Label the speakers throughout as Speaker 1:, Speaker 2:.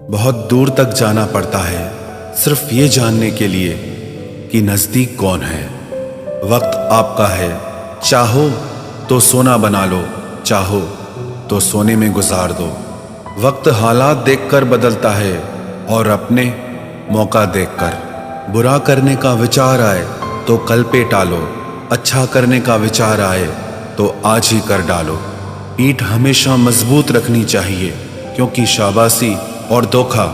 Speaker 1: बहुत दूर तक जाना पड़ता है सिर्फ ये जानने के लिए कि नज़दीक कौन है। वक्त आपका है, चाहो तो सोना बना लो, चाहो तो सोने में गुजार दो। वक्त हालात देखकर बदलता है और अपने मौका देखकर। बुरा करने का विचार आए तो कल पे टालो, अच्छा करने का विचार आए तो आज ही कर डालो। पीठ हमेशा मजबूत रखनी चाहिए, क्योंकि शाबाशी और धोखा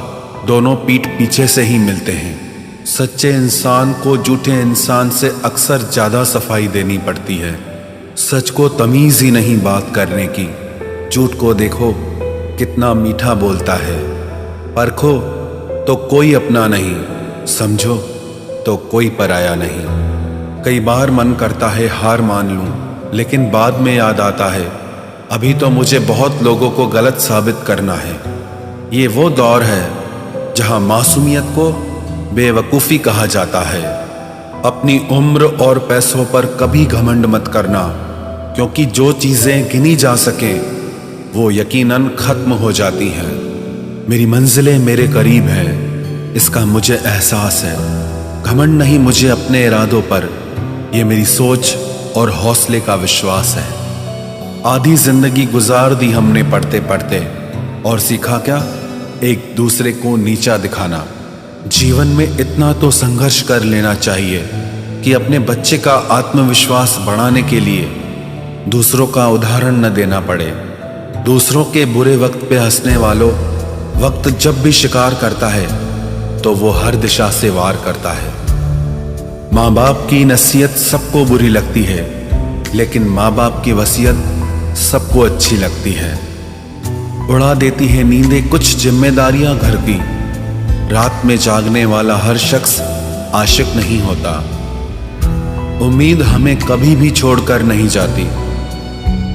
Speaker 1: दोनों पीठ पीछे से ही मिलते हैं। सच्चे इंसान को झूठे इंसान से अक्सर ज़्यादा सफाई देनी पड़ती है। सच को तमीज़ ही नहीं बात करने की। झूठ को देखो कितना मीठा बोलता है। परखो तो कोई अपना नहीं, समझो तो कोई पराया नहीं। कई बार मन करता है हार मान लूं, लेकिन बाद में याद आता है अभी तो मुझे बहुत लोगों को गलत साबित करना है। ये वो दौर है जहां मासूमियत को बेवकूफ़ी कहा जाता है। अपनी उम्र और पैसों पर कभी घमंड मत करना, क्योंकि जो चीज़ें गिनी जा सकें वो यकीनन ख़त्म हो जाती हैं। मेरी मंजिलें मेरे करीब हैं, इसका मुझे एहसास है। घमंड नहीं मुझे अपने इरादों पर, ये मेरी सोच और हौसले का विश्वास है। आधी जिंदगी गुजार दी हमने पढ़ते पढ़ते, और सीखा क्या? एक दूसरे को नीचा दिखाना। जीवन में इतना तो संघर्ष कर लेना चाहिए कि अपने बच्चे का आत्मविश्वास बढ़ाने के लिए दूसरों का उदाहरण न देना पड़े। दूसरों के बुरे वक्त पे हंसने वालों, वक्त जब भी शिकार करता है तो वो हर दिशा से वार करता है। माँ बाप की नसीहत सबको बुरी लगती है, लेकिन माँ बाप की वसीयत सबको अच्छी लगती है। उड़ा देती है नींदें कुछ जिम्मेदारियां घर की। रात में जागने वाला हर शख्स आशिक नहीं होता। उम्मीद हमें कभी भी छोड़कर नहीं जाती,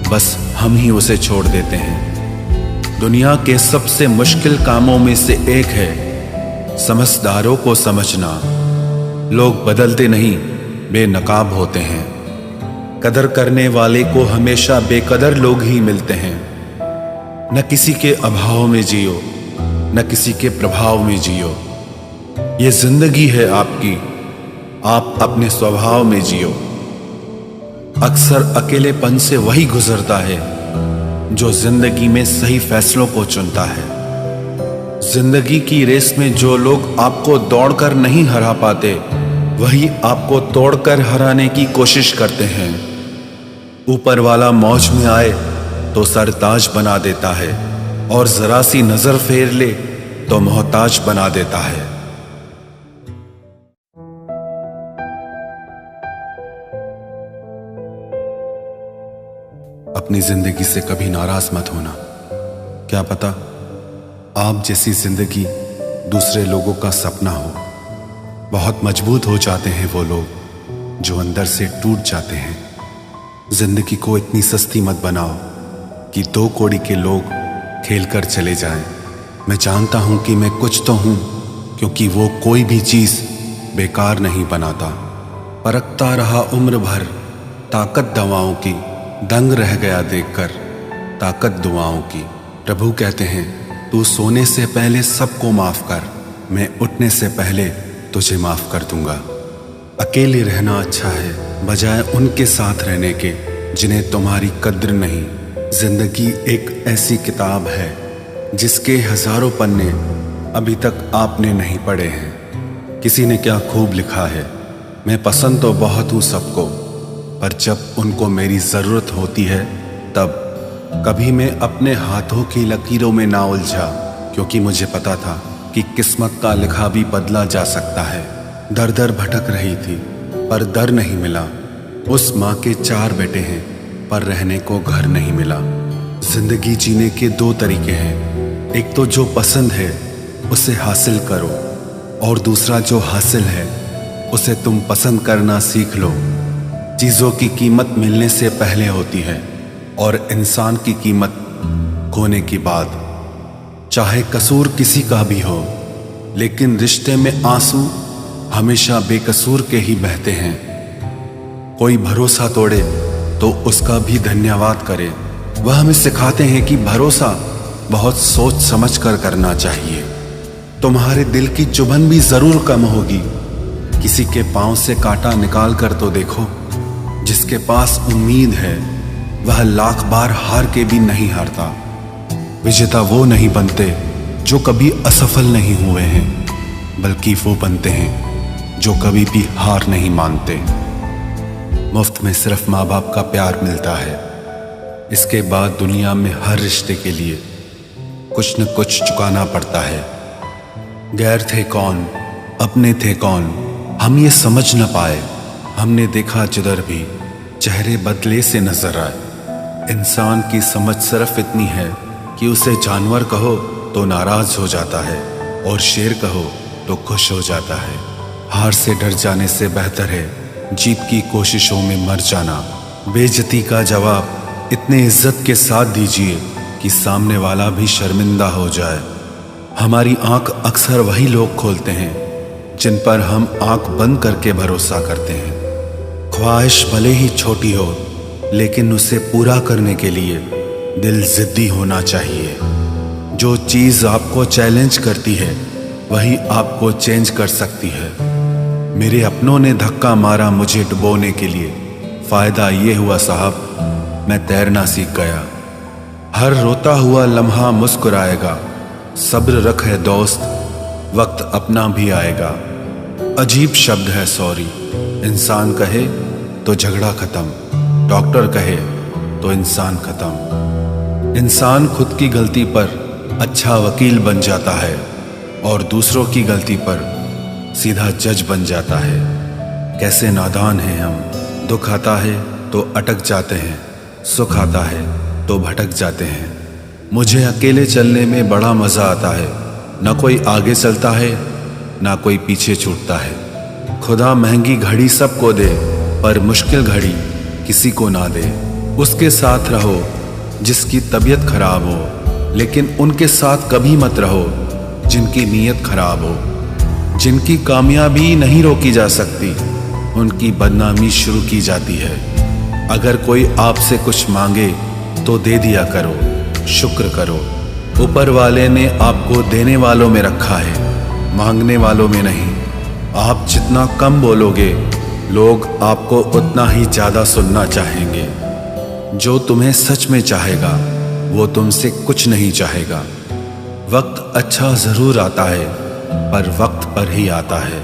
Speaker 1: बस हम ही उसे छोड़ देते हैं। दुनिया के सबसे मुश्किल कामों में से एक है समझदारों को समझना। लोग बदलते नहीं, बेनकाब होते हैं। कदर करने वाले को हमेशा बेकदर लोग ही मिलते हैं। न किसी के अभाव में जियो, न किसी के प्रभाव में जियो। ये जिंदगी है आपकी, आप अपने स्वभाव में जियो। अक्सर अकेलेपन से वही गुजरता है जो जिंदगी में सही फैसलों को चुनता है। जिंदगी की रेस में जो लोग आपको दौड़कर नहीं हरा पाते, वही आपको तोड़कर हराने की कोशिश करते हैं। ऊपर वाला मौज में आए तो सरताज बना देता है, और जरा सी नजर फेर ले तो मोहताज बना देता है। अपनी जिंदगी से कभी नाराज मत होना। क्या पता आप जैसी जिंदगी दूसरे लोगों का सपना हो। बहुत मजबूत हो जाते हैं वो लोग जो अंदर से टूट जाते हैं। जिंदगी को इतनी सस्ती मत बनाओ कि 2 कौड़ी के लोग खेल कर चले जाएं। मैं जानता हूं कि मैं कुछ तो हूं, क्योंकि वो कोई भी चीज बेकार नहीं बनाता। परखता रहा उम्र भर ताकत दवाओं की, दंग रह गया देखकर ताकत दुआओं की। प्रभु कहते हैं तू सोने से पहले सबको माफ कर, मैं उठने से पहले तुझे माफ कर दूंगा। अकेले रहना अच्छा है बजाय उनके साथ रहने के जिन्हें तुम्हारी कद्र नहीं। जिंदगी एक ऐसी किताब है जिसके हजारों पन्ने अभी तक आपने नहीं पढ़े हैं। किसी ने क्या खूब लिखा है, मैं पसंद तो बहुत हूँ सबको, पर जब उनको मेरी ज़रूरत होती है तब। कभी मैं अपने हाथों की लकीरों में ना उलझा, क्योंकि मुझे पता था कि किस्मत का लिखा भी बदला जा सकता है। दर दर भटक रही थी पर दर नहीं मिला। उस माँ के 4 बेटे हैं पर रहने को घर नहीं मिला। जिंदगी जीने के 2 तरीके हैं, एक तो जो पसंद है उसे हासिल करो, और दूसरा जो हासिल है उसे तुम पसंद करना सीख लो। चीज़ों की कीमत मिलने से पहले होती है, और इंसान की कीमत खोने की बाद। चाहे कसूर किसी का भी हो, लेकिन रिश्ते में आंसू हमेशा बेकसूर के ही बहते हैं। कोई भरोसा तोड़े तो उसका भी धन्यवाद करे। वह हमें सिखाते हैं कि भरोसा बहुत सोच समझ कर करना चाहिए। तुम्हारे दिल की चुभन भी जरूर कम होगी। किसी के पांव से कांटा निकाल कर तो देखो। जिसके पास उम्मीद है वह लाख बार हार के भी नहीं हारता। विजेता वो नहीं बनते जो कभी असफल नहीं हुए हैं, बल्कि वो बनते हैं जो कभी भी हार नहीं मानते। मुफ्त में सिर्फ माँ बाप का प्यार मिलता है। इसके बाद दुनिया में हर रिश्ते के लिए कुछ न कुछ चुकाना पड़ता है। गैर थे कौन, अपने थे कौन, हम ये समझ न पाए। हमने देखा जिधर भी चेहरे बदले से नजर आए। इंसान की समझ सिर्फ इतनी है कि उसे जानवर कहो तो नाराज हो जाता है और शेर कहो तो खुश हो जाता है। हार से डर जाने से बेहतर है जीत की कोशिशों में मर जाना। बेइज्जती का जवाब इतने इज्जत के साथ दीजिए कि सामने वाला भी शर्मिंदा हो जाए। हमारी आंख अक्सर वही लोग खोलते हैं जिन पर हम आंख बंद करके भरोसा करते हैं। ख्वाहिश भले ही छोटी हो, लेकिन उसे पूरा करने के लिए दिल जिद्दी होना चाहिए। जो चीज़ आपको चैलेंज करती है वही आपको चेंज कर सकती है। मेरे अपनों ने धक्का मारा मुझे डुबोने के लिए। फायदा ये हुआ साहब, मैं तैरना सीख गया। हर रोता हुआ लम्हा मुस्कुराएगा। सब्र रख है दोस्त, वक्त अपना भी आएगा। अजीब शब्द है सॉरी। इंसान कहे तो झगड़ा खत्म, डॉक्टर कहे तो इंसान खत्म। इंसान खुद की गलती पर अच्छा वकील बन जाता है और दूसरों की गलती पर सीधा जज बन जाता है। कैसे नादान हैं हम। दुख आता है तो अटक जाते हैं, सुख आता है तो भटक जाते हैं। मुझे अकेले चलने में बड़ा मजा आता है। ना कोई आगे चलता है ना कोई पीछे छूटता है। खुदा महंगी घड़ी सबको दे, पर मुश्किल घड़ी किसी को ना दे। उसके साथ रहो जिसकी तबीयत खराब हो, लेकिन उनके साथ कभी मत रहो जिनकी नीयत खराब हो। जिनकी कामयाबी नहीं रोकी जा सकती, उनकी बदनामी शुरू की जाती है। अगर कोई आपसे कुछ मांगे तो दे दिया करो, शुक्र करो। ऊपर वाले ने आपको देने वालों में रखा है, मांगने वालों में नहीं। आप जितना कम बोलोगे, लोग आपको उतना ही ज्यादा सुनना चाहेंगे। जो तुम्हें सच में चाहेगा वो तुमसे कुछ नहीं चाहेगा। वक्त अच्छा जरूर आता है, पर वक्त पर ही आता है।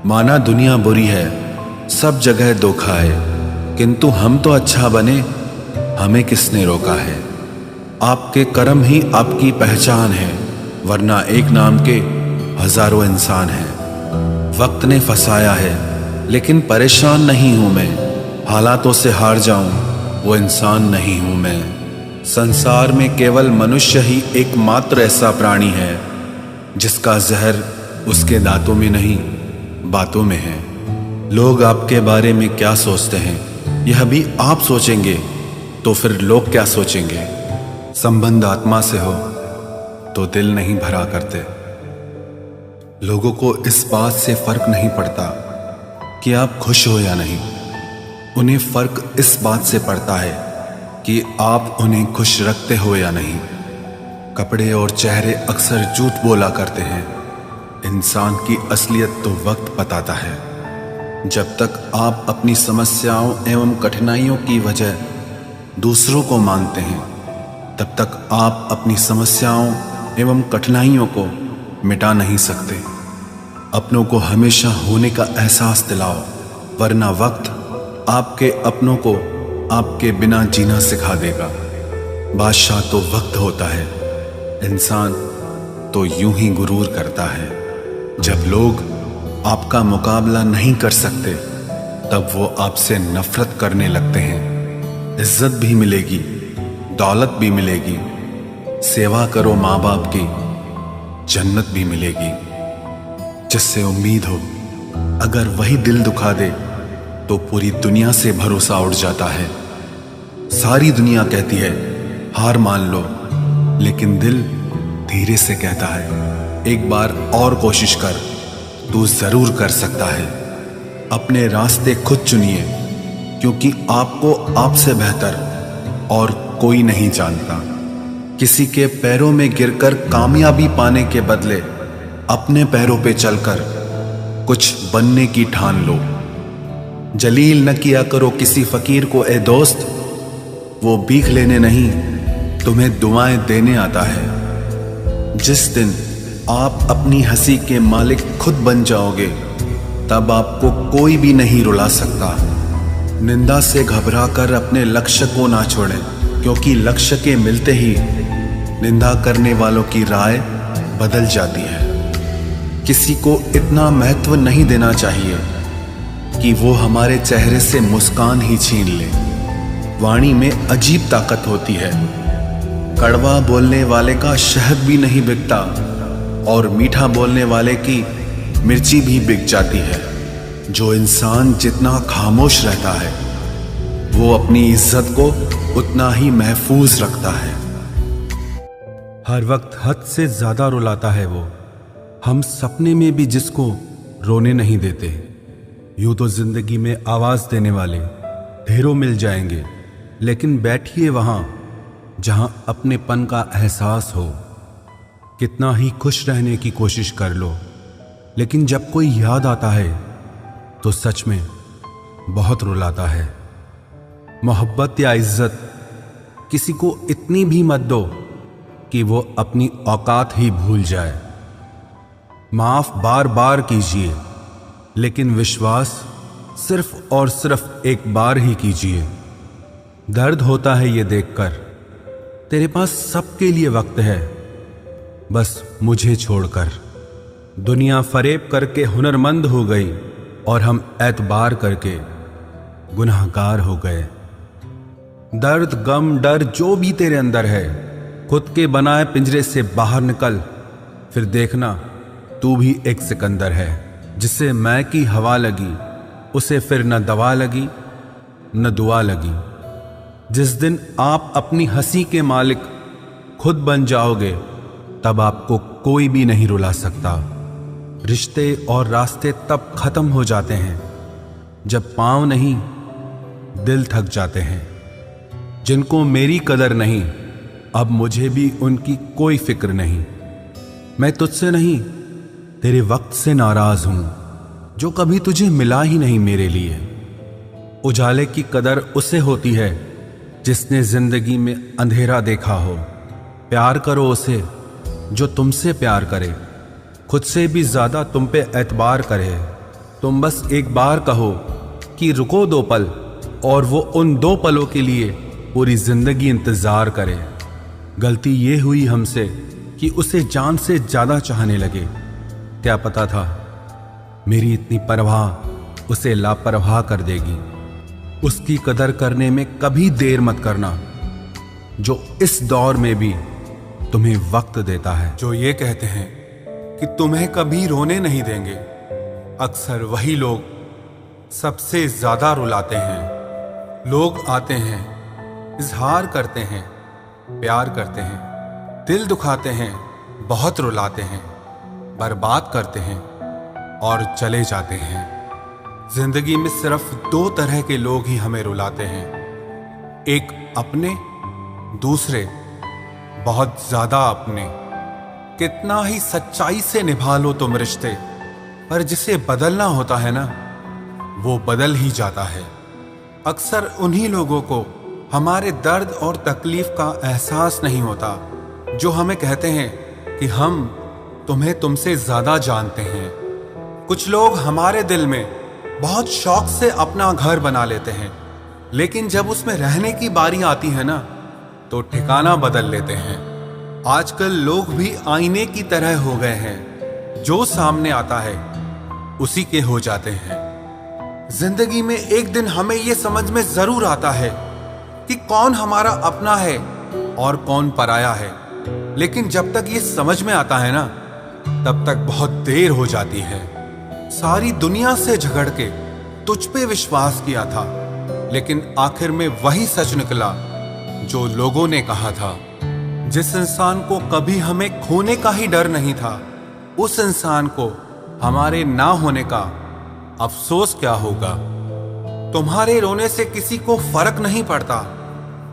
Speaker 1: माना दुनिया बुरी है, सब जगह धोखा है, किंतु हम तो अच्छा बने, हमें किसने रोका है। आपके कर्म ही आपकी पहचान है, वरना एक नाम के हजारों इंसान हैं। वक्त ने फंसाया है, लेकिन परेशान नहीं हूं मैं। हालातों से हार जाऊं वो इंसान नहीं हूं मैं। संसार में केवल मनुष्य ही एकमात्र ऐसा प्राणी है जिसका जहर उसके दांतों में नहीं, बातों में है। लोग आपके बारे में क्या सोचते हैं यह भी आप सोचेंगे तो फिर लोग क्या सोचेंगे। संबंध आत्मा से हो तो दिल नहीं भरा करते। लोगों को इस बात से फर्क नहीं पड़ता कि आप खुश हो या नहीं। उन्हें फर्क इस बात से पड़ता है कि आप उन्हें खुश रखते हो या नहीं। कपड़े और चेहरे अक्सर झूठ बोला करते हैं। इंसान की असलियत तो वक्त बताता है। जब तक आप अपनी समस्याओं एवं कठिनाइयों की वजह दूसरों को मानते हैं, तब तक आप अपनी समस्याओं एवं कठिनाइयों को मिटा नहीं सकते। अपनों को हमेशा होने का एहसास दिलाओ, वरना वक्त आपके अपनों को आपके बिना जीना सिखा देगा। बादशाह तो वक्त होता है, इंसान तो यूं ही गुरूर करता है। जब लोग आपका मुकाबला नहीं कर सकते, तब वो आपसे नफरत करने लगते हैं। इज्जत भी मिलेगी, दौलत भी मिलेगी। सेवा करो माँ बाप की, जन्नत भी मिलेगी। जिससे उम्मीद हो, अगर वही दिल दुखा दे तो पूरी दुनिया से भरोसा उठ जाता है। सारी दुनिया कहती है हार मान लो, लेकिन दिल धीरे से कहता है एक बार और कोशिश कर, तू जरूर कर सकता है। अपने रास्ते खुद चुनिए, क्योंकि आपको आपसे बेहतर और कोई नहीं जानता। किसी के पैरों में गिरकर कामयाबी पाने के बदले अपने पैरों पे चलकर कुछ बनने की ठान लो। जलील न किया करो किसी फकीर को ए दोस्त, वो भीख लेने नहीं तुम्हें दुआएं देने आता है। जिस दिन आप अपनी हंसी के मालिक खुद बन जाओगे, तब आपको कोई भी नहीं रुला सकता। निंदा से घबराकर अपने लक्ष्य को ना छोड़ें, क्योंकि लक्ष्य के मिलते ही निंदा करने वालों की राय बदल जाती है। किसी को इतना महत्व नहीं देना चाहिए कि वो हमारे चेहरे से मुस्कान ही छीन ले। वाणी में अजीब ताकत होती है। कड़वा बोलने वाले का शहद भी नहीं बिकता और मीठा बोलने वाले की मिर्ची भी बिक जाती है। जो इंसान जितना खामोश रहता है, वो अपनी इज्जत को उतना ही महफूज रखता है।
Speaker 2: हर वक्त हद से ज्यादा रुलाता है वो, हम सपने में भी जिसको रोने नहीं देते। यूं तो जिंदगी में आवाज देने वाले ढेरों मिल जाएंगे, लेकिन बैठिए वहां जहां अपनेपन का एहसास हो। कितना ही खुश रहने की कोशिश कर लो, लेकिन जब कोई याद आता है तो सच में बहुत रुलाता है। मोहब्बत या इज्जत किसी को इतनी भी मत दो कि वो अपनी औकात ही भूल जाए। माफ बार बार कीजिए, लेकिन विश्वास सिर्फ और सिर्फ एक बार ही कीजिए। दर्द होता है ये देखकर तेरे पास सबके लिए वक्त है, बस मुझे छोड़कर। दुनिया फरेब करके हुनरमंद हो गई और हम एतबार करके गुनाहगार हो गए। दर्द, गम, डर जो भी तेरे अंदर है, खुद के बनाए पिंजरे से बाहर निकल, फिर देखना तू भी एक सिकंदर है। जिसे मैं की हवा लगी, उसे फिर न दवा लगी न दुआ लगी। जिस दिन आप अपनी हंसी के मालिक खुद बन जाओगे, तब आपको कोई भी नहीं रुला सकता। रिश्ते और रास्ते तब खत्म हो जाते हैं जब पांव नहीं दिल थक जाते हैं। जिनको मेरी कदर नहीं, अब मुझे भी उनकी कोई फिक्र नहीं। मैं तुझसे नहीं, तेरे वक्त से नाराज हूं जो कभी तुझे मिला ही नहीं मेरे लिए। उजाले की कदर उसे होती है जिसने जिंदगी में अंधेरा देखा हो। प्यार करो उसे जो तुमसे प्यार करे, खुद से भी ज्यादा तुम पे एतबार करे। तुम बस एक बार कहो कि रुको 2 पल, और वो उन 2 पलों के लिए पूरी जिंदगी इंतजार करे। गलती ये हुई हमसे कि उसे जान से ज्यादा चाहने लगे। क्या पता था मेरी इतनी परवाह उसे लापरवाह कर देगी। उसकी कदर करने में कभी देर मत करना, जो इस दौर में भी तुम्हें वक्त देता है। जो ये कहते हैं कि तुम्हें कभी रोने नहीं देंगे, अक्सर वही लोग सबसे ज्यादा रुलाते हैं। लोग आते हैं, इजहार करते हैं, प्यार करते हैं, दिल दुखाते हैं, बहुत रुलाते हैं, बर्बाद करते हैं और चले जाते हैं। जिंदगी में सिर्फ 2 तरह के लोग ही हमें रुलाते हैं, एक अपने, दूसरे बहुत ज्यादा अपने। कितना ही सच्चाई से निभा लो तुम रिश्ते, पर जिसे बदलना होता है ना, वो बदल ही जाता है। अक्सर उन्हीं लोगों को हमारे दर्द और तकलीफ का एहसास नहीं होता जो हमें कहते हैं कि हम तुम्हें तुमसे ज्यादा जानते हैं। कुछ लोग हमारे दिल में बहुत शौक से अपना घर बना लेते हैं, लेकिन जब उसमें रहने की बारी आती है ना, तो ठिकाना बदल लेते हैं। आजकल लोग भी आईने की तरह हो गए हैं, जो सामने आता है उसी के हो जाते हैं। जिंदगी में एक दिन हमें यह समझ में जरूर आता है कि कौन हमारा अपना है और कौन पराया है, लेकिन जब तक ये समझ में आता है ना, तब तक बहुत देर हो जाती है। सारी दुनिया से झगड़ के तुझ पे विश्वास किया था, लेकिन आखिर में वही सच निकला जो लोगों ने कहा था। जिस इंसान को कभी हमें खोने का ही डर नहीं था, उस इंसान को हमारे ना होने का अफसोस क्या होगा। तुम्हारे रोने से किसी को फर्क नहीं पड़ता,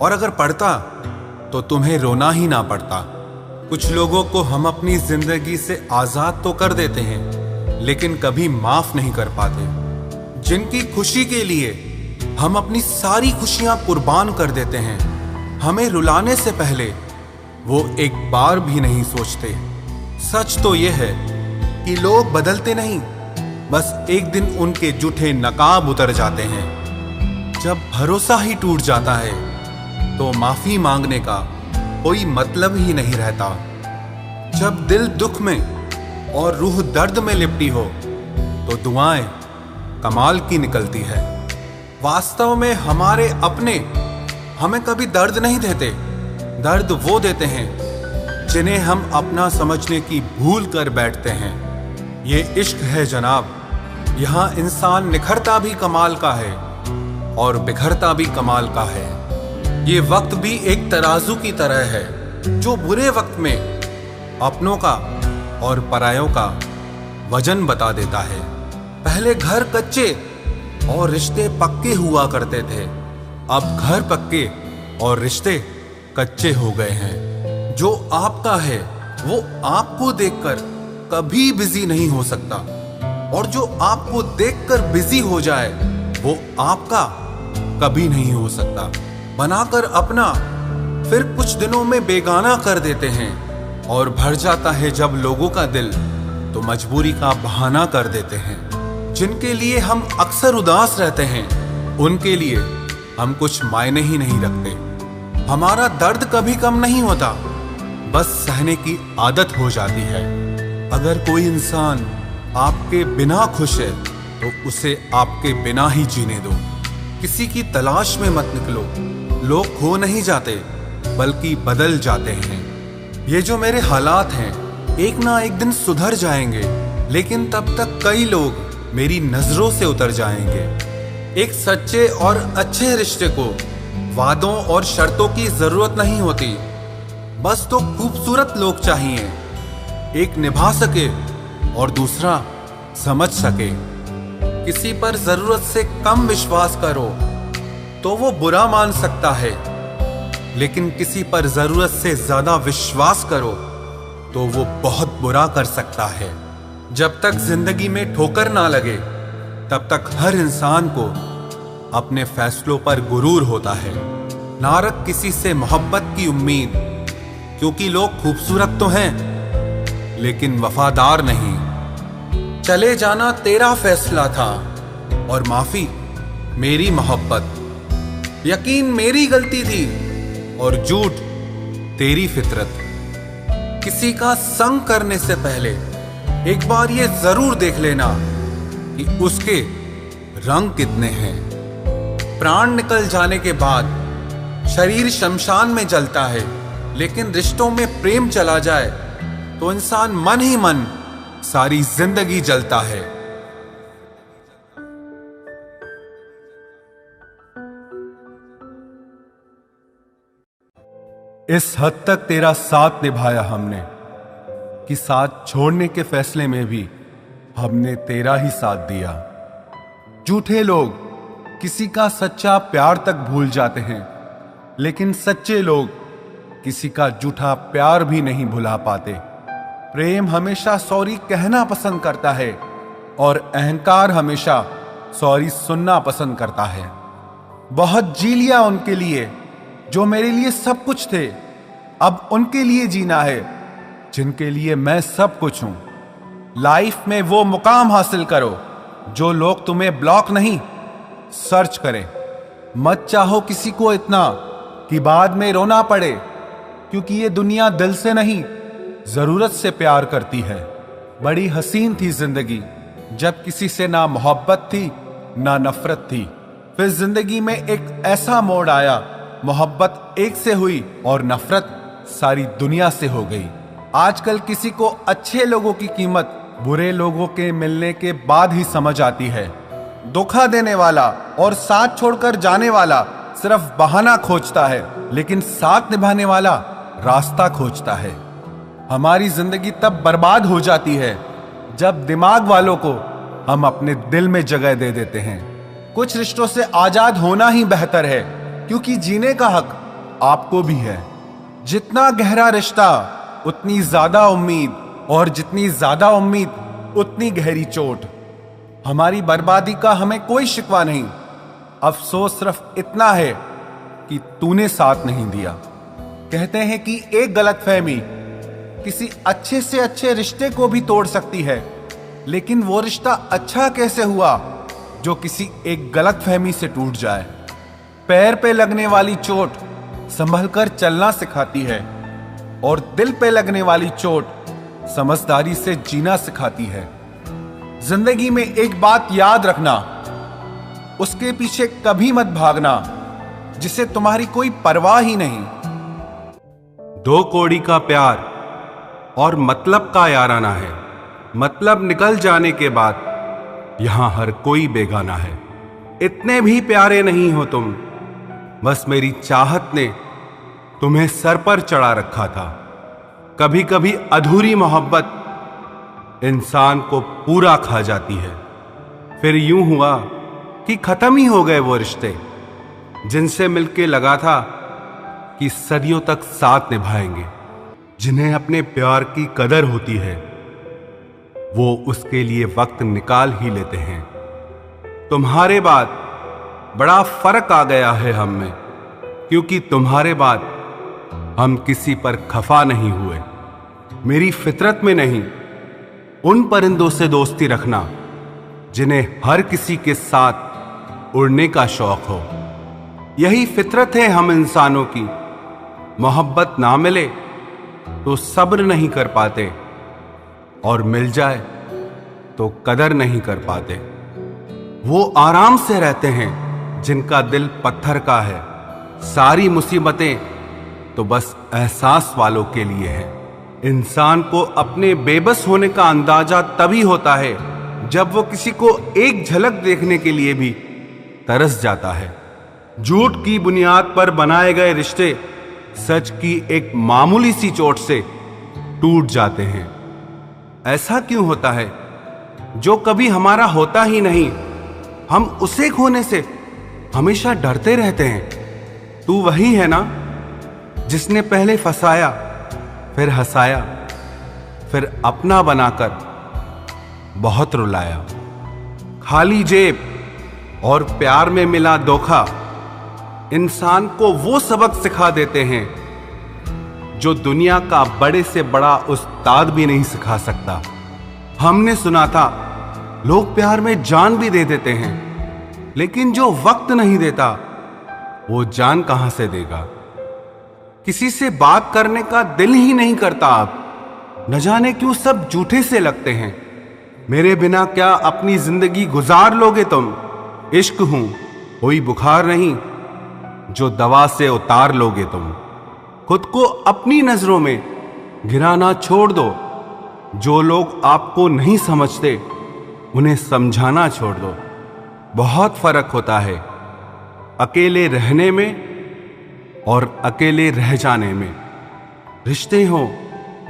Speaker 2: और अगर पड़ता तो तुम्हें रोना ही ना पड़ता। कुछ लोगों को हम अपनी जिंदगी से आजाद तो कर देते हैं, लेकिन कभी माफ नहीं कर पाते। जिनकी खुशी के लिए हम अपनी सारी खुशियां कुर्बान कर देते हैं, हमें रुलाने से पहले वो एक बार भी नहीं सोचते। सच तो ये है कि लोग बदलते नहीं, बस एक दिन उनके जूठे नकाब उतर जाते हैं। जब भरोसा ही टूट जाता है तो माफी मांगने का कोई मतलब ही नहीं रहता। जब दिल दुख में और रूह दर्द में लिपटी हो तो दुआएं कमाल की निकलती है। वास्तव में हमारे अपने हमें कभी दर्द नहीं देते, दर्द वो देते हैं जिन्हें हम अपना समझने की भूल कर बैठते हैं। ये इश्क है जनाब, यहाँ इंसान निखरता भी कमाल का है और बिखरता भी कमाल का है। ये वक्त भी एक तराजू की तरह है जो बुरे वक्त में अपनों का और परायों का वजन बता देता है। पहले घर कच्चे और रिश्ते पक्के हुआ करते थे, अब घर पक्के और रिश्ते कच्चे हो गए हैं। जो आपका है वो आपको देखकर कभी बिजी नहीं हो सकता, और जो आपको देखकर बिजी हो जाए वो आपका कभी नहीं हो सकता। बनाकर अपना फिर कुछ दिनों में बेगाना कर देते हैं, और भर जाता है जब लोगों का दिल तो मजबूरी का बहाना कर देते हैं। जिनके लिए हम अक्सर उदास रहते हैं उनके लिए हम कुछ मायने ही नहीं रखते। हमारा दर्द कभी कम नहीं होता, बस सहने की आदत हो जाती है। अगर कोई इंसान आपके बिना खुश है तो उसे आपके बिना ही जीने दो। किसी की तलाश में मत निकलो, लोग खो नहीं जाते बल्कि बदल जाते हैं। ये जो मेरे हालात हैं एक ना एक दिन सुधर जाएंगे, लेकिन तब तक कई लोग मेरी नजरों से उतर जाएंगे। एक सच्चे और अच्छे रिश्ते को वादों और शर्तों की जरूरत नहीं होती, बस तो खूबसूरत लोग चाहिए, एक निभा सके और दूसरा समझ सके। किसी पर जरूरत से कम विश्वास करो तो वो बुरा मान सकता है, लेकिन किसी पर जरूरत से ज्यादा विश्वास करो तो वो बहुत बुरा कर सकता है। जब तक जिंदगी में ठोकर ना लगे तब तक हर इंसान को अपने फैसलों पर गुरूर होता है। ना रख किसी से मोहब्बत की उम्मीद, क्योंकि लोग खूबसूरत तो हैं लेकिन वफादार नहीं। चले जाना तेरा फैसला था और माफी मेरी मोहब्बत। यकीन मेरी गलती थी और झूठ तेरी फितरत। किसी का संग करने से पहले एक बार ये जरूर देख लेना कि उसके रंग कितने हैं। प्राण निकल जाने के बाद शरीर शमशान में जलता है, लेकिन रिश्तों में प्रेम चला जाए तो इंसान मन ही मन सारी जिंदगी जलता है।
Speaker 1: इस हद तक तेरा साथ निभाया हमने कि साथ छोड़ने के फैसले में भी हमने तेरा ही साथ दिया। झूठे लोग किसी का सच्चा प्यार तक भूल जाते हैं, लेकिन सच्चे लोग किसी का झूठा प्यार भी नहीं भुला पाते। प्रेम हमेशा सॉरी कहना पसंद करता है और अहंकार हमेशा सॉरी सुनना पसंद करता है। बहुत जी लिया उनके लिए जो मेरे लिए सब कुछ थे, अब उनके लिए जीना है जिनके लिए मैं सब कुछ हूं। लाइफ में वो मुकाम हासिल करो जो लोग तुम्हें ब्लॉक नहीं सर्च करें। मत चाहो किसी को इतना कि बाद में रोना पड़े, क्योंकि ये दुनिया दिल से नहीं जरूरत से प्यार करती है। बड़ी हसीन थी जिंदगी जब किसी से ना मोहब्बत थी ना नफरत थी। फिर जिंदगी में एक ऐसा मोड़ आया, मोहब्बत एक से हुई और नफरत सारी दुनिया से हो गई। आजकल किसी को अच्छे लोगों की कीमत बुरे लोगों के मिलने के बाद ही समझ आती है। धोखा देने वाला और साथ छोड़कर जाने वाला सिर्फ बहाना खोजता है, लेकिन साथ निभाने वाला रास्ता खोजता है। हमारी जिंदगी तब बर्बाद हो जाती है जब दिमाग वालों को हम अपने दिल में जगह दे देते हैं। कुछ रिश्तों से आजाद होना ही बेहतर है, क्योंकि जीने का हक आपको भी है। जितना गहरा रिश्ता
Speaker 2: उतनी ज्यादा उम्मीद, और जितनी ज्यादा उम्मीद उतनी गहरी चोट। हमारी बर्बादी का हमें कोई शिकवा नहीं, अफसोस सिर्फ इतना है कि तूने साथ नहीं दिया। कहते हैं कि एक गलतफहमी किसी अच्छे से अच्छे रिश्ते को भी तोड़ सकती है, लेकिन वो रिश्ता अच्छा कैसे हुआ जो किसी एक गलतफहमी से टूट जाए। पैर पे लगने वाली चोट संभल कर चलना सिखाती है, और दिल पे लगने वाली चोट समझदारी से जीना सिखाती है। जिंदगी में एक बात याद रखना, उसके पीछे कभी मत भागना जिसे तुम्हारी कोई परवाह ही नहीं।
Speaker 1: दो कौड़ी का प्यार और मतलब का याराना है। मतलब निकल जाने के बाद यहां हर कोई बेगाना है। इतने भी प्यारे नहीं हो तुम, बस मेरी चाहत ने तुम्हें सर पर चढ़ा रखा था। कभी कभी अधूरी मोहब्बत इंसान को पूरा खा जाती है। फिर यूं हुआ कि खत्म ही हो गए वो रिश्ते जिनसे मिलके लगा था कि सदियों तक साथ निभाएंगे। जिन्हें अपने प्यार की कदर होती है वो उसके लिए वक्त निकाल ही लेते हैं। तुम्हारे बाद बड़ा फर्क आ गया है हम में, क्योंकि तुम्हारे बाद हम किसी पर खफा नहीं हुए। मेरी फितरत में नहीं उन परिंदों से दोस्ती रखना जिन्हें हर किसी के साथ उड़ने का शौक हो। यही फितरत है हम इंसानों की। मोहब्बत ना मिले तो सब्र नहीं कर पाते, और मिल जाए तो कदर नहीं कर पाते। वो आराम से रहते हैं जिनका दिल पत्थर का है। सारी मुसीबतें तो बस एहसास वालों के लिए है। इंसान को अपने बेबस होने का अंदाजा तभी होता है जब वो किसी को एक झलक देखने के लिए भी तरस जाता है। झूठ की बुनियाद पर बनाए गए रिश्ते सच की एक मामूली सी चोट से टूट जाते हैं। ऐसा क्यों होता है? जो कभी हमारा होता ही नहीं, हम उसे खोने से हमेशा डरते रहते हैं। तू वही है ना जिसने पहले फंसाया, फिर हंसाया, फिर अपना बनाकर बहुत रुलाया। खाली जेब और प्यार में मिला धोखा इंसान को वो सबक सिखा देते हैं जो दुनिया का बड़े से बड़ा उस्ताद भी नहीं सिखा सकता। हमने सुना था लोग प्यार में जान भी दे देते हैं, लेकिन जो वक्त नहीं देता वो जान कहां से देगा। किसी से बात करने का दिल ही नहीं करता अब, न जाने क्यों सब झूठे से लगते हैं। मेरे बिना क्या अपनी जिंदगी गुजार लोगे तुम? इश्क हूं कोई बुखार नहीं जो दवा से उतार लोगे तुम। खुद को अपनी नजरों में गिराना छोड़ दो। जो लोग आपको नहीं समझते उन्हें समझाना छोड़ दो। बहुत फर्क होता है अकेले रहने में और अकेले रह जाने में। रिश्ते हो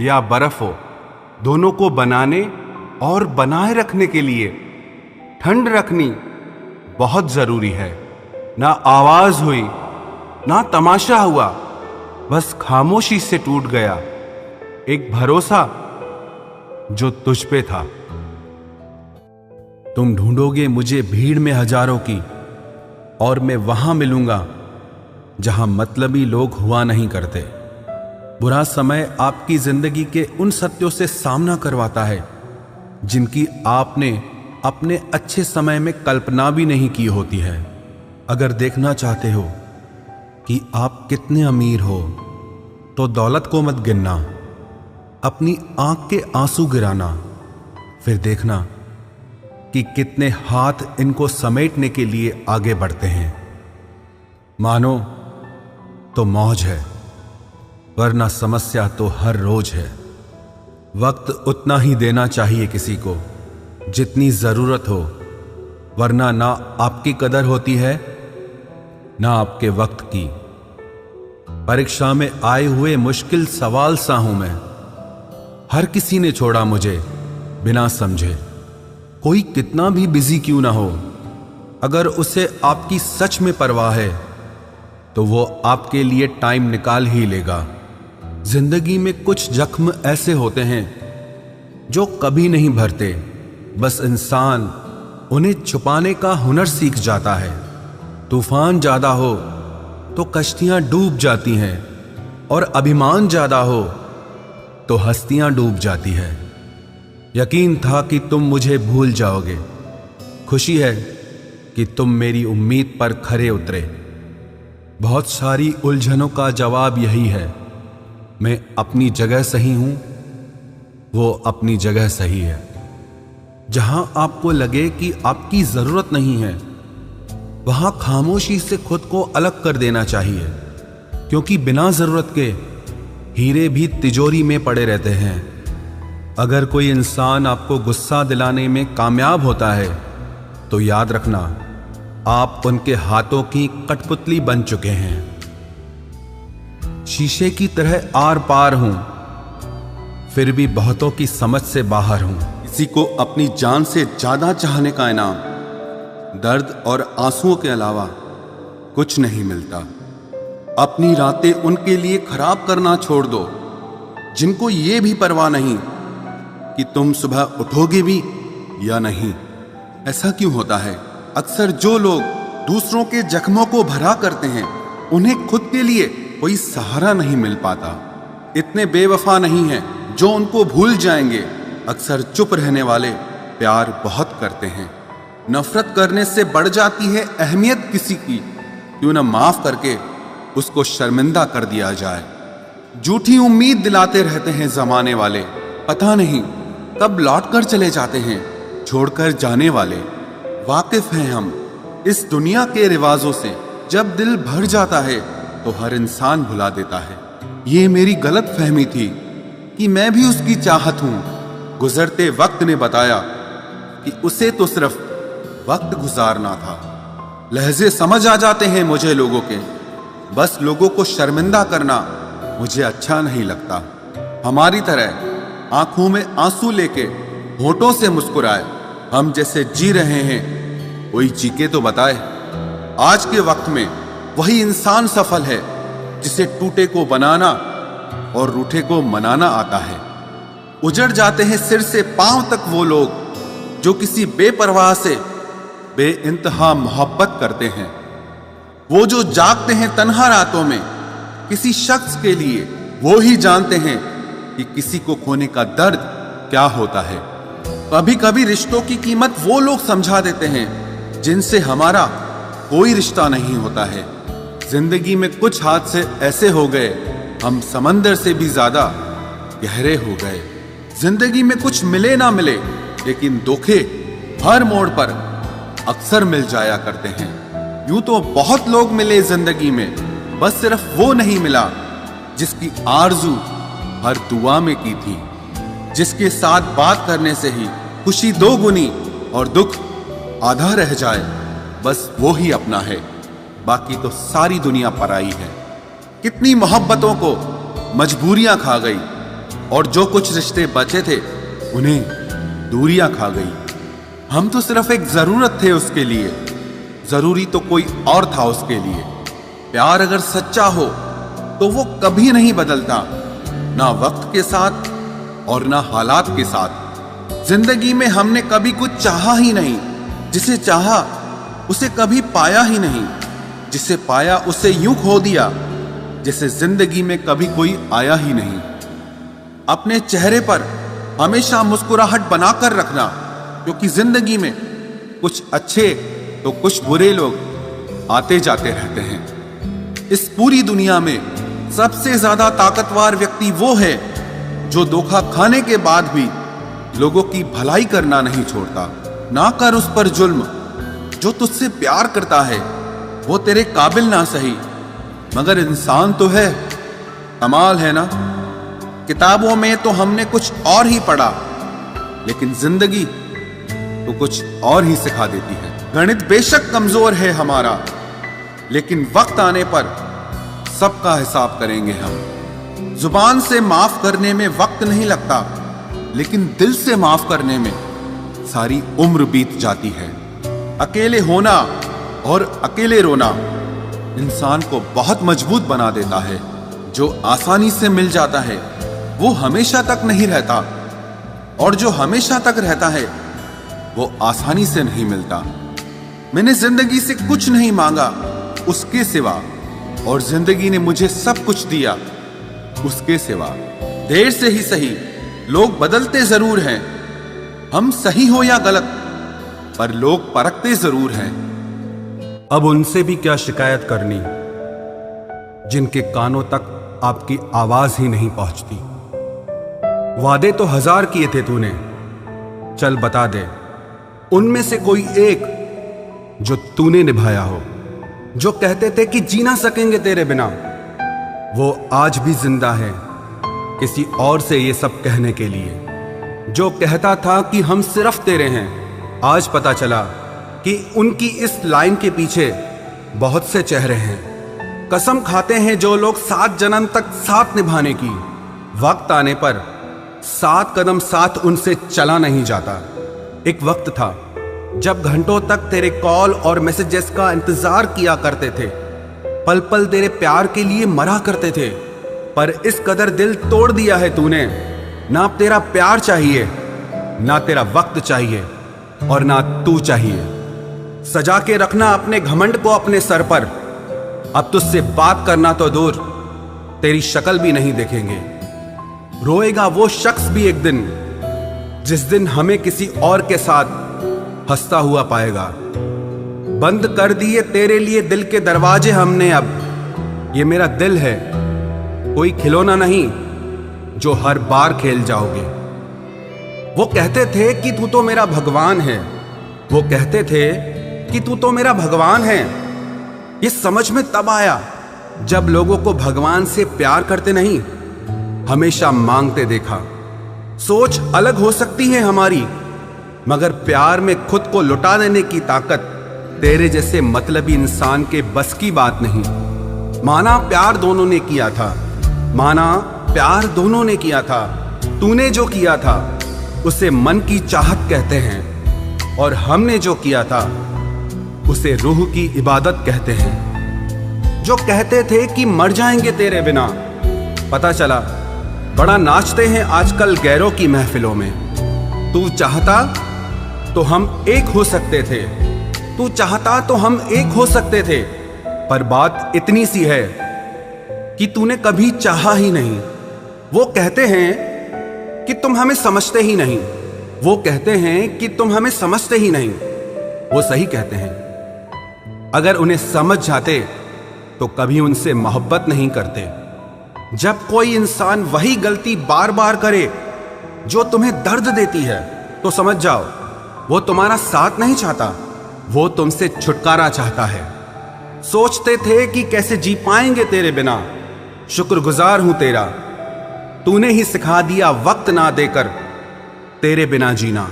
Speaker 1: या बर्फ हो, दोनों को बनाने और बनाए रखने के लिए ठंड रखनी बहुत जरूरी है। ना आवाज हुई ना तमाशा हुआ, बस खामोशी से टूट गया एक भरोसा जो तुझ पे था।
Speaker 2: तुम ढूंढोगे मुझे भीड़ में हजारों की, और मैं वहां मिलूंगा जहां मतलबी लोग हुआ नहीं करते। बुरा समय आपकी जिंदगी के उन सत्यों से सामना करवाता है जिनकी आपने अपने अच्छे समय में कल्पना भी नहीं की होती है। अगर देखना चाहते हो कि आप कितने अमीर हो तो दौलत को मत गिनना, अपनी आंख के आंसू गिराना। फिर देखना कि कितने हाथ इनको समेटने के लिए आगे बढ़ते हैं। मानो तो मौज है, वरना समस्या तो हर रोज है। वक्त उतना ही देना चाहिए किसी को जितनी जरूरत हो, वरना ना आपकी कदर होती है ना आपके वक्त की। परीक्षा में आए हुए मुश्किल सवाल सा हूं मैं। हर किसी ने छोड़ा मुझे बिना समझे। कोई कितना भी बिजी क्यों ना हो, अगर उसे आपकी सच में परवाह है तो वो आपके लिए टाइम निकाल ही लेगा। जिंदगी में कुछ जख्म ऐसे होते हैं जो कभी नहीं भरते, बस इंसान उन्हें छुपाने का हुनर सीख जाता है। तूफान ज्यादा हो तो कश्तियां डूब जाती हैं और अभिमान ज्यादा हो तो हस्तियां डूब जाती है। यकीन था कि तुम मुझे भूल जाओगे, खुशी है कि तुम मेरी उम्मीद पर खरे उतरे। बहुत सारी उलझनों का जवाब यही है, मैं अपनी जगह सही हूं, वो अपनी जगह सही है। जहां आपको लगे कि आपकी जरूरत नहीं है, वहां खामोशी से खुद को अलग कर देना चाहिए, क्योंकि बिना जरूरत के हीरे भी तिजोरी में पड़े रहते हैं। अगर कोई इंसान आपको गुस्सा दिलाने में कामयाब होता है तो याद रखना, आप उनके हाथों की कठपुतली बन चुके हैं। शीशे की तरह आर पार हूं, फिर भी बहुतों की समझ से बाहर हूं।
Speaker 1: किसी को अपनी जान से ज्यादा चाहने का इनाम दर्द और आंसुओं के अलावा कुछ नहीं मिलता। अपनी रातें उनके लिए खराब करना छोड़ दो जिनको ये भी परवाह नहीं कि तुम सुबह उठोगे भी या नहीं। ऐसा क्यों होता है? अक्सर जो लोग दूसरों के जख्मों को भरा करते हैं, उन्हें खुद के लिए कोई सहारा नहीं मिल पाता। इतने बेवफा नहीं हैं जो उनको भूल जाएंगे। अक्सर चुप रहने वाले प्यार बहुत करते हैं। नफरत करने से बढ़ जाती है अहमियत किसी की, क्यों न माफ करके उसको शर्मिंदा कर दिया जाए। झूठी उम्मीद दिलाते रहते हैं जमाने वाले, पता नहीं कब लौट कर चले जाते हैं छोड़कर जाने वाले। वाकिफ हैं हम इस दुनिया के रिवाजों से, जब दिल भर जाता है तो हर इंसान भुला देता है। ये मेरी गलत फहमी थी कि मैं भी उसकी चाहत हूं। गुजरते वक्त ने बताया कि उसे तो सिर्फ वक्त गुजारना था। लहजे समझ आ जाते हैं मुझे लोगों के, बस लोगों को शर्मिंदा करना मुझे अच्छा नहीं लगता। हमारी तरह आंखों में आंसू लेके होठों से मुस्कुराए, हम जैसे जी रहे हैं कोई चीखे तो बताए। आज के वक्त में वही इंसान सफल है जिसे टूटे को बनाना और रूठे को मनाना आता है। उजड़ जाते हैं सिर से पांव तक वो लोग जो किसी बेपरवाह से बेइंतहा मोहब्बत करते हैं। वो जो जागते हैं तन्हा रातों में किसी शख्स के लिए, वो ही जानते हैं कि किसी को खोने का दर्द क्या होता है। कभी कभी रिश्तों की कीमत वो लोग समझा देते हैं जिनसे हमारा कोई रिश्ता नहीं होता है। जिंदगी में कुछ हादसे ऐसे हो गए, हम समंदर से भी ज्यादा गहरे हो गए। जिंदगी में कुछ मिले ना मिले, लेकिन धोखे हर मोड़ पर अक्सर मिल जाया करते हैं। यूं तो बहुत लोग मिले जिंदगी में, बस सिर्फ वो नहीं मिला जिसकी आरजू हर दुआ में की थी, जिसके साथ बात करने से ही खुशी दो गुनी और दुख आधा रह जाए। बस वो ही अपना है, बाकी तो सारी दुनिया पराई है। कितनी मोहब्बतों को मजबूरियां खा गई और जो कुछ रिश्ते बचे थे उन्हें दूरियां खा गई। हम तो सिर्फ एक जरूरत थे उसके लिए, जरूरी तो कोई और था उसके लिए। प्यार अगर सच्चा हो तो वो कभी नहीं बदलता, ना वक्त के साथ और ना हालात के साथ। जिंदगी में हमने कभी कुछ चाहा ही नहीं, जिसे चाहा उसे कभी पाया ही नहीं, जिसे पाया उसे यूं खो दिया जैसे जिंदगी में कभी कोई आया ही नहीं। अपने चेहरे पर हमेशा मुस्कुराहट बनाकर रखना, क्योंकि जिंदगी में कुछ अच्छे तो कुछ बुरे लोग आते जाते रहते हैं। इस पूरी दुनिया में सबसे ज्यादा ताकतवर व्यक्ति वो है जो धोखा खाने के बाद भी लोगों की भलाई करना नहीं छोड़ता। ना कर उस पर जुल्म जो तुझसे प्यार करता है, वो तेरे काबिल ना सही मगर इंसान तो है। कमाल है ना, किताबों में तो हमने कुछ और ही पढ़ा, लेकिन जिंदगी तो कुछ और ही सिखा देती है। गणित बेशक कमजोर है हमारा, लेकिन वक्त आने पर सबका हिसाब करेंगे हम। जुबान से माफ करने में वक्त नहीं लगता, लेकिन दिल से माफ करने में सारी उम्र बीत जाती है। अकेले होना और अकेले रोना इंसान को बहुत मजबूत बना देता है। जो आसानी से मिल जाता है वो हमेशा तक नहीं रहता, और जो हमेशा तक रहता है वो आसानी से नहीं मिलता। मैंने जिंदगी से कुछ नहीं मांगा उसके सिवा, और जिंदगी ने मुझे सब कुछ दिया उसके सिवा। देर से ही सही, लोग बदलते जरूर हैं, हम सही हो या गलत, पर लोग परखते जरूर हैं।
Speaker 2: अब उनसे भी क्या शिकायत करनी जिनके कानों तक आपकी आवाज ही नहीं पहुंचती। वादे तो 1000 किए थे तूने, चल बता दे उनमें से कोई एक जो तूने निभाया हो। जो कहते थे कि जी ना सकेंगे तेरे बिना, वो आज भी जिंदा है किसी और से ये सब कहने के लिए। जो कहता था कि हम सिर्फ तेरे हैं, आज पता चला कि उनकी इस लाइन के पीछे बहुत से चेहरे हैं। कसम खाते हैं जो लोग 7 जन्म तक साथ निभाने की, वक्त आने पर 7 कदम साथ उनसे चला नहीं जाता। एक वक्त था जब घंटों तक तेरे कॉल और मैसेजेस का इंतजार किया करते थे, पल पल तेरे प्यार के लिए मरा करते थे, पर इस कदर दिल तोड़ दिया है तूने। ना तेरा प्यार चाहिए, ना तेरा वक्त चाहिए, और ना तू चाहिए। सजा के रखना अपने घमंड को अपने सर पर। अब तुझसे बात करना तो दूर, तेरी शक्ल भी नहीं देखेंगे। रोएगा वो शख्स भी एक दिन, जिस दिन हमें किसी और के साथ हंसता हुआ पाएगा। बंद कर दिए तेरे लिए दिल के दरवाजे हमने अब। ये मेरा दिल है, कोई खिलौना नहीं जो हर बार खेल जाओगे। वो कहते थे कि तू तो मेरा भगवान है, वो कहते थे कि तू तो मेरा भगवान है। ये समझ में तब आया जब लोगों को भगवान से प्यार करते नहीं, हमेशा मांगते देखा। सोच अलग हो सकती है हमारी, मगर प्यार में खुद को लुटा देने की ताकत तेरे जैसे मतलबी इंसान के बस की बात नहीं। माना प्यार दोनों ने किया था, माना प्यार दोनों ने किया था। तूने जो किया था उसे मन की चाहत कहते हैं, और हमने जो किया था उसे रूह की इबादत कहते हैं। जो कहते थे कि मर जाएंगे तेरे बिना, पता चला बड़ा नाचते हैं आजकल गैरों की महफिलों में। तू चाहता तो हम एक हो सकते थे, तू चाहता तो हम एक हो सकते थे, पर बात इतनी सी है कि तूने कभी चाहा ही नहीं। वो कहते हैं कि तुम हमें समझते ही नहीं, वो कहते हैं कि तुम हमें समझते ही नहीं। वो सही कहते हैं, अगर उन्हें समझ जाते तो कभी उनसे मोहब्बत नहीं करते। जब कोई इंसान वही गलती बार बार करे जो तुम्हें दर्द देती है, तो समझ जाओ वो तुम्हारा साथ नहीं चाहता, वो तुमसे छुटकारा चाहता है। सोचते थे कि कैसे जी पाएंगे तेरे बिना, शुक्रगुजार हूं तेरा, तूने ही सिखा दिया वक्त ना देकर तेरे बिना जीना।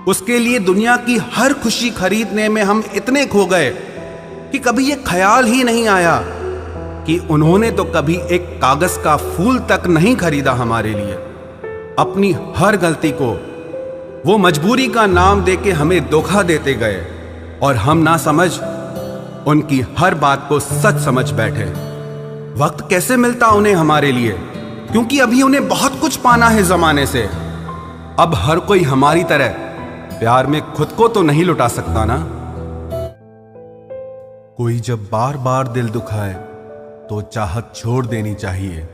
Speaker 2: उसके लिए दुनिया की हर खुशी खरीदने में हम इतने खो गए कि कभी ये ख्याल ही नहीं आया कि उन्होंने तो कभी एक कागज का फूल तक नहीं खरीदा हमारे लिए। अपनी हर गलती को वो मजबूरी का नाम देके हमें धोखा देते गए, और हम ना समझ उनकी हर बात को सच समझ बैठे। वक्त कैसे मिलता उन्हें हमारे लिए, क्योंकि अभी उन्हें बहुत कुछ पाना है जमाने से। अब हर कोई हमारी तरह प्यार में खुद को तो नहीं लुटा सकता ना। कोई जब बार बार दिल दुखाए तो चाहत छोड़ देनी चाहिए,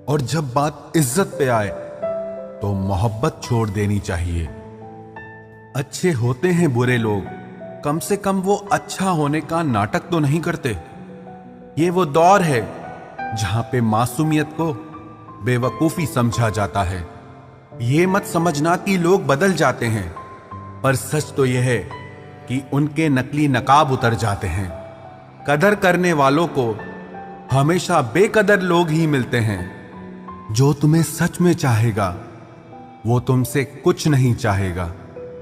Speaker 2: और जब बात इज्जत पे आए तो मोहब्बत छोड़ देनी चाहिए। अच्छे होते हैं बुरे लोग, कम से कम वो अच्छा होने का नाटक तो नहीं करते। ये वो दौर है जहां पे मासूमियत को बेवकूफी समझा जाता है। ये मत समझना कि लोग बदल जाते हैं, पर सच तो यह है कि उनके नकली नकाब उतर जाते हैं। कदर करने वालों को हमेशा बेकदर लोग ही मिलते हैं। जो तुम्हें सच में चाहेगा वो तुमसे कुछ नहीं चाहेगा।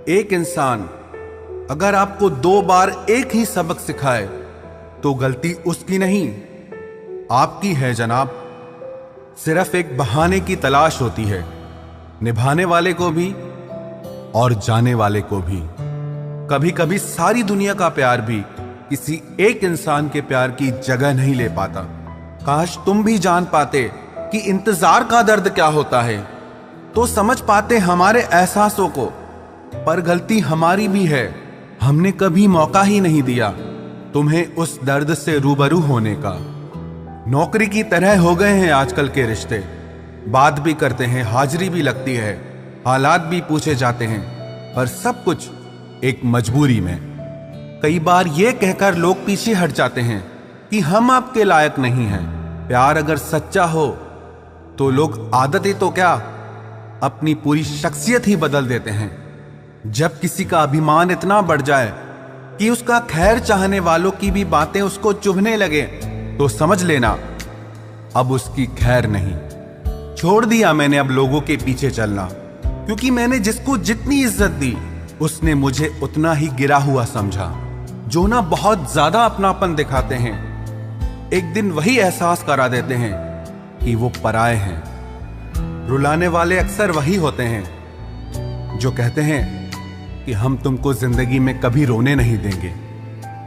Speaker 2: एक इंसान अगर आपको 2 बार एक ही सबक सिखाए तो गलती उसकी नहीं, आपकी है जनाब। सिर्फ एक बहाने की तलाश होती है, निभाने वाले को भी और जाने वाले को भी। कभी कभी सारी दुनिया का प्यार भी किसी एक इंसान के प्यार की जगह नहीं ले पाता। काश तुम भी जान पाते कि इंतजार का दर्द क्या होता है, तो समझ पाते हमारे एहसासों को। पर गलती हमारी भी है, हमने कभी मौका ही नहीं दिया तुम्हें उस दर्द से रूबरू होने का। नौकरी की तरह हो गए हैं आजकल के रिश्ते, बात भी करते हैं, हाजिरी भी लगती है, हालात भी पूछे जाते हैं, पर सब कुछ एक मजबूरी में। कई बार ये कहकर लोग पीछे हट जाते हैं कि हम आपके लायक नहीं हैं। प्यार अगर सच्चा हो तो लोग आदतें तो क्या, अपनी पूरी शख्सियत ही बदल देते हैं। जब किसी का अभिमान इतना बढ़ जाए कि उसका खैर चाहने वालों की भी बातें उसको चुभने लगे, तो समझ लेना अब उसकी खैर नहीं। छोड़ दिया मैंने अब लोगों के पीछे चलना, क्योंकि मैंने जिसको जितनी इज्जत दी उसने मुझे उतना ही गिरा हुआ समझा। जो ना बहुत ज्यादा अपनापन दिखाते हैं, एक दिन वही एहसास करा देते हैं कि वो पराए हैं। रुलाने वाले अक्सर वही होते हैं जो कहते हैं कि हम तुमको जिंदगी में कभी रोने नहीं देंगे।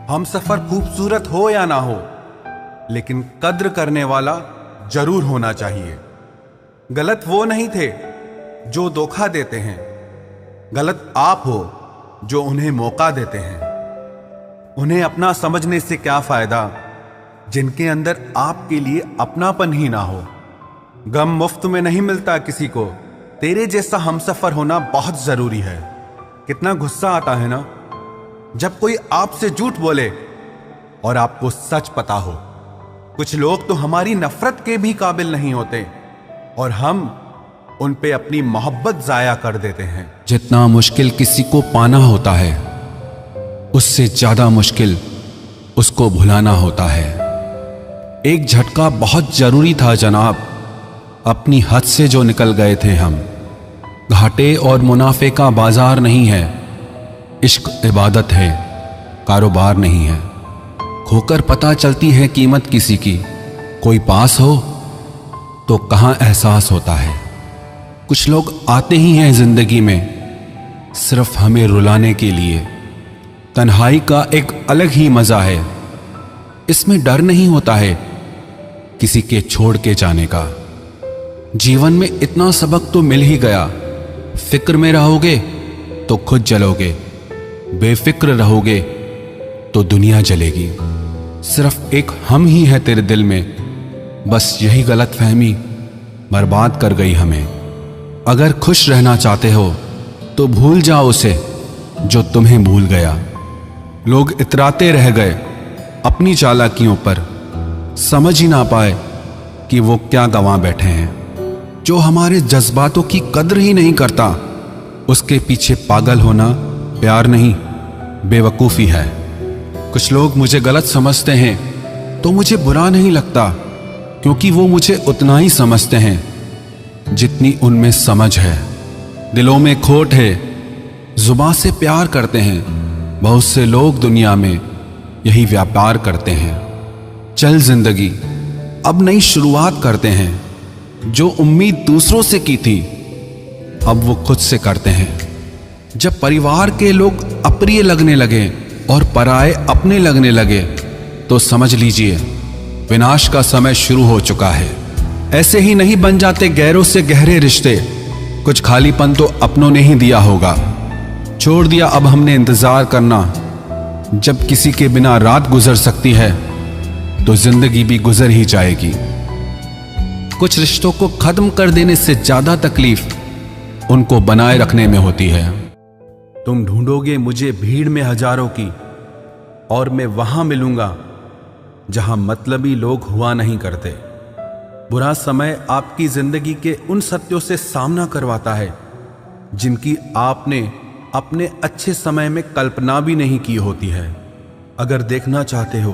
Speaker 2: हम सफर खूबसूरत हो या ना हो, लेकिन कद्र करने वाला जरूर होना चाहिए। गलत वो नहीं थे जो धोखा देते हैं, गलत आप हो जो उन्हें मौका देते हैं। उन्हें अपना समझने से क्या फायदा जिनके अंदर आपके लिए अपनापन ही ना हो। गम मुफ्त में नहीं मिलता किसी को, तेरे जैसा हमसफर होना बहुत जरूरी है। कितना गुस्सा आता है ना जब कोई आपसे झूठ बोले और आपको सच पता हो। कुछ लोग तो हमारी नफरत के भी काबिल नहीं होते और हम उन पे अपनी मोहब्बत जाया कर देते हैं।
Speaker 1: जितना मुश्किल किसी को पाना होता है, उससे ज्यादा मुश्किल उसको भुलाना होता है। एक झटका बहुत जरूरी था जनाब, अपनी हद से जो निकल गए थे हम। घाटे और मुनाफे का बाजार नहीं है, इश्क इबादत है, कारोबार नहीं है। खोकर पता चलती है कीमत किसी की, कोई पास हो तो कहां एहसास होता है। कुछ लोग आते ही हैं जिंदगी में सिर्फ हमें रुलाने के लिए। तन्हाई का एक अलग ही मजा है, इसमें डर नहीं होता है किसी के छोड़ के जाने का। जीवन में इतना सबक तो मिल ही गया, फिक्र में रहोगे तो खुद जलोगे, बेफिक्र रहोगे तो दुनिया जलेगी। सिर्फ एक हम ही है तेरे दिल में, बस यही गलतफहमी बर्बाद कर गई हमें। अगर खुश रहना चाहते हो तो भूल जाओ उसे जो तुम्हें भूल गया। लोग इतराते रह गए अपनी चालाकियों पर, समझ ही ना पाए कि वो क्या गंवा बैठे हैं। जो हमारे जज्बातों की कद्र ही नहीं करता, उसके पीछे पागल होना प्यार नहीं, बेवकूफ़ी है। कुछ लोग मुझे गलत समझते हैं तो मुझे बुरा नहीं लगता, क्योंकि वो मुझे उतना ही समझते हैं जितनी उनमें समझ है। दिलों में खोट है, जुबान से प्यार करते हैं, बहुत से लोग दुनिया में यही व्यापार करते हैं। चल जिंदगी अब नई शुरुआत करते हैं, जो उम्मीद दूसरों से की थी अब वो खुद से करते हैं। जब परिवार के लोग अप्रिय लगने लगे और पराये अपने लगने लगे, तो समझ लीजिए विनाश का समय शुरू हो चुका है। ऐसे ही नहीं बन जाते गैरों से गहरे रिश्ते, कुछ खालीपन तो अपनों ने ही दिया होगा। छोड़ दिया अब हमने इंतजार करना, जब किसी के बिना रात गुजर सकती है तो जिंदगी भी गुजर ही जाएगी। कुछ रिश्तों को खत्म कर देने से ज्यादा तकलीफ उनको बनाए रखने में होती है।
Speaker 2: तुम ढूंढोगे मुझे भीड़ में हजारों की, और मैं वहां मिलूंगा जहां मतलबी लोग हुआ नहीं करते। बुरा समय आपकी जिंदगी के उन सत्यों से सामना करवाता है जिनकी आपने अपने अच्छे समय में कल्पना भी नहीं की होती है। अगर देखना चाहते हो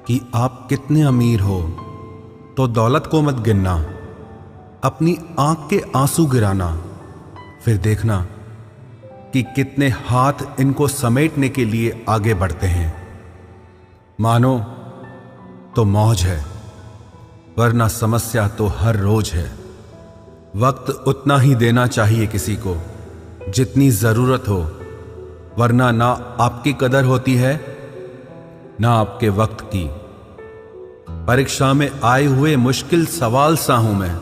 Speaker 2: कि आप कितने अमीर हो, तो दौलत को मत गिनना, अपनी आंख के आंसू गिराना, फिर देखना कि कितने हाथ इनको समेटने के लिए आगे बढ़ते हैं। मानो तो मौज है, वरना समस्या तो हर रोज है। वक्त उतना ही देना चाहिए किसी को जितनी जरूरत हो, वरना ना आपकी कदर होती है ना आपके वक्त की। परीक्षा में आए हुए मुश्किल सवाल सा हूं मैं।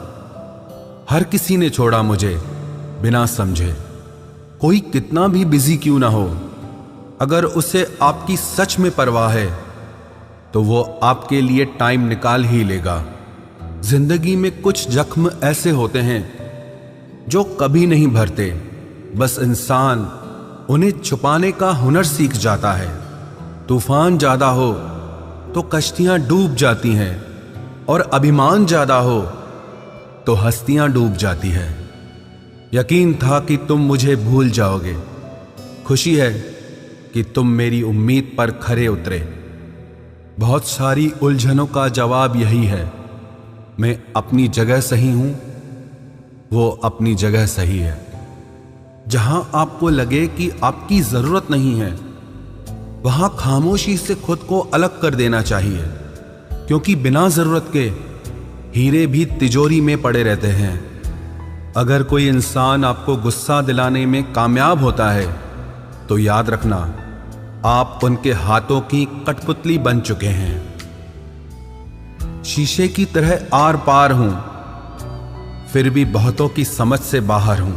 Speaker 2: हर किसी ने छोड़ा मुझे बिना समझे। कोई कितना भी बिजी क्यों ना हो, अगर उसे आपकी सच में परवाह है तो वो आपके लिए टाइम निकाल ही लेगा। जिंदगी में कुछ जख्म ऐसे होते हैं जो कभी नहीं भरते, बस इंसान उन्हें छुपाने का हुनर सीख जाता है। तूफान ज्यादा हो तो कश्तियां डूब जाती हैं, और अभिमान ज्यादा हो तो हस्तियां डूब जाती है। यकीन था कि तुम मुझे भूल जाओगे। खुशी है कि तुम मेरी उम्मीद पर खरे उतरे। बहुत सारी उलझनों का जवाब यही है, मैं अपनी जगह सही हूं, वो अपनी जगह सही है। जहां आपको लगे कि आपकी जरूरत नहीं है, वहां खामोशी से खुद को अलग कर देना चाहिए, क्योंकि बिना जरूरत के हीरे भी तिजोरी में पड़े रहते हैं। अगर कोई इंसान आपको गुस्सा दिलाने में कामयाब होता है तो याद रखना, आप उनके हाथों की कठपुतली बन चुके हैं। शीशे की तरह आर पार हूं, फिर भी बहुतों की समझ से बाहर हूं।